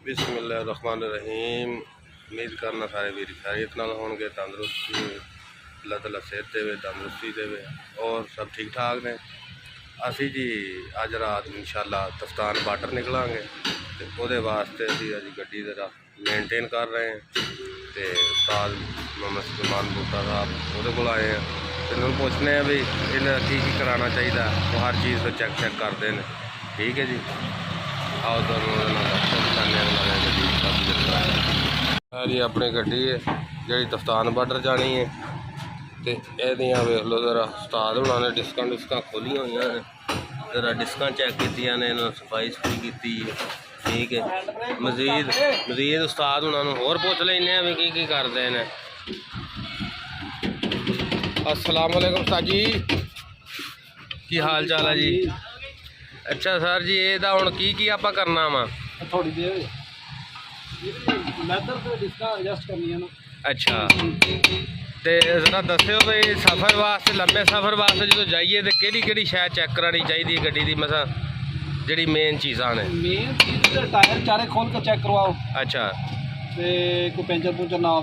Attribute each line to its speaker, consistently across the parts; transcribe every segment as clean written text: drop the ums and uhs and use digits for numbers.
Speaker 1: बिस्मिल्लाहिर्रहमानिर्रहीम। उम्मीद करना सारे वीर खैरियत नाल होणगे, तंदुरुस्ती अल्लाह ताला सेहत देवे, तंदुरुस्ती देवे और सब ठीक ठाक ने। असी जी अज रात इंशाअल्लाह तफ्तान बार्डर निकलांगे तो वो वास्ते अभी अज गड्डी जरा मेनटेन कर रहे हैं। तो उस्ताद मोहम्मद सुलेमान बूटा साहब वो को आए हैं तो उन्होंने पूछने हैं भी इन्हें की कराना चाहिए, वो हर चीज़ को चेक करते हैं। ठीक है जी, आओ तो जी अपनी गड्डी है जी तफ्तान बार्डर जानी है। तो यह वेख लो जरा उस्ताद होना ने डिस्कां डुस्कां खोलियां हुई ने, जरा डिस्कां चेक की ने, सफाई सफाई की। ठीक है, मजीद उस्ताद उन्होंने होर पुछ लेने भी की करते हैं। अस्सलाम वालेकुम उस्ताद जी, की हाल चाल है जी? अच्छा सर जी, ये हुण की आप करना वा?
Speaker 2: थोड़ी देर लैदर ते डिस्कां एडजस्ट करनी है ना।
Speaker 1: अच्छा, तो जरा दस्यो भाई सफ़र वास्ते, लंबे सफ़र वास्ते जो जाइए तो केड़ी शै चेक करानी चाहिए गड्डी की? मसा जी मेन चीज़ा ने,
Speaker 2: मेन चीज़ टायर चारे खोल के चेक करवाओ।
Speaker 1: अच्छा,
Speaker 2: तो कोई पेंचर पुंचर ना हो।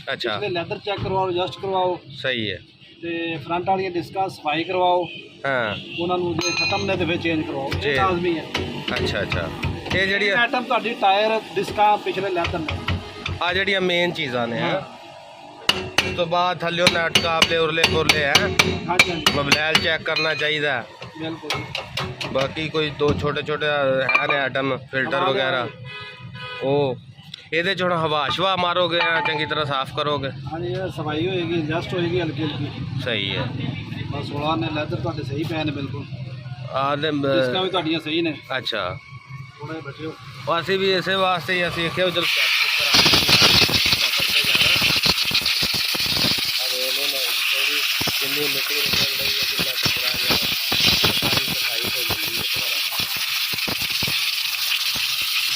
Speaker 1: अच्छा,
Speaker 2: लैदर चेक करवाओ, एडजस्ट करवाओ।
Speaker 1: सही है।
Speaker 2: तो फ्रंट वाली डिस्कां सफाई करवाओ।
Speaker 1: हाँ,
Speaker 2: उन्होंने जो खत्म ने तो फिर चेंज करवाओ, ये लाजमी है।
Speaker 1: अच्छा अच्छा, ये जी
Speaker 2: आइटम तुहाडी टायर डिस्कां पिछले लैदर ने
Speaker 1: आ जी मेन चीज़ा ने। उस तो बाद थल्ले नट काबले उरले पुरले हैं।
Speaker 2: हाँ जी,
Speaker 1: मोबाइल चेक करना चाहिए।
Speaker 2: बिल्कुल।
Speaker 1: बाकी कोई दो छोटे छोटे है ने आइटम, फिल्टर वगैरह, वो ये हम हवा शवा मारोगे, चंगी तरह साफ करोगे?
Speaker 2: हाँ जी, सफाई होएगी, एडजस्ट होएगी हल्की हल्की।
Speaker 1: सही है।
Speaker 2: बस 16 ने लैदर तुहाडे सही पै ने, बिल्कुल।
Speaker 1: डिस्कां
Speaker 2: भी तुहाडियां सही ने।
Speaker 1: अच्छा,
Speaker 2: थोड़े बचियो
Speaker 1: असी भी इस वास्ते ही असी आख्या चलो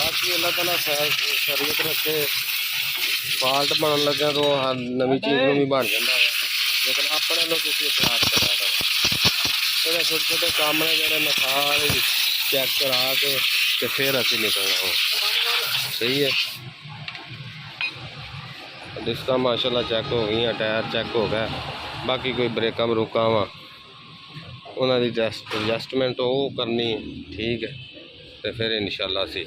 Speaker 1: बाकी अल्लाह ताला शरीयत रखे, फाल्ट बन लगे तो हर नवी चीज़ में भी बन जाता है, लेकिन अपने लोग किसी खराब करा करो। छोटे छोटे काम ने जो मैं सारे चेक करा के तो फिर असी निकलना हो। सही है, डिस्कां माशाल्लाह चेक हो गई, टायर चेक हो गया। बाकी कोई ब्रेकां ब्रूकां वा उन्होंने एडजस्टमेंट वो करनी। ठीक है, तो फिर इंशाल्लाह असी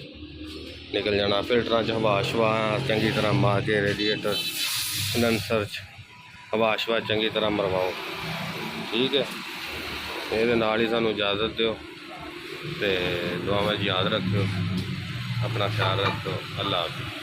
Speaker 1: निकल जाना। फिल्टर हवा शवा चंगी तरह मार के, रेडिएटर कंडेंसर हवा शवा चंगी तरह मरवाओ। ठीक है, ये ही सानू इजाज़त दो, तो दुआवां याद रखो, अपना ख्याल रखो। अल्लाह हाफ़िज़।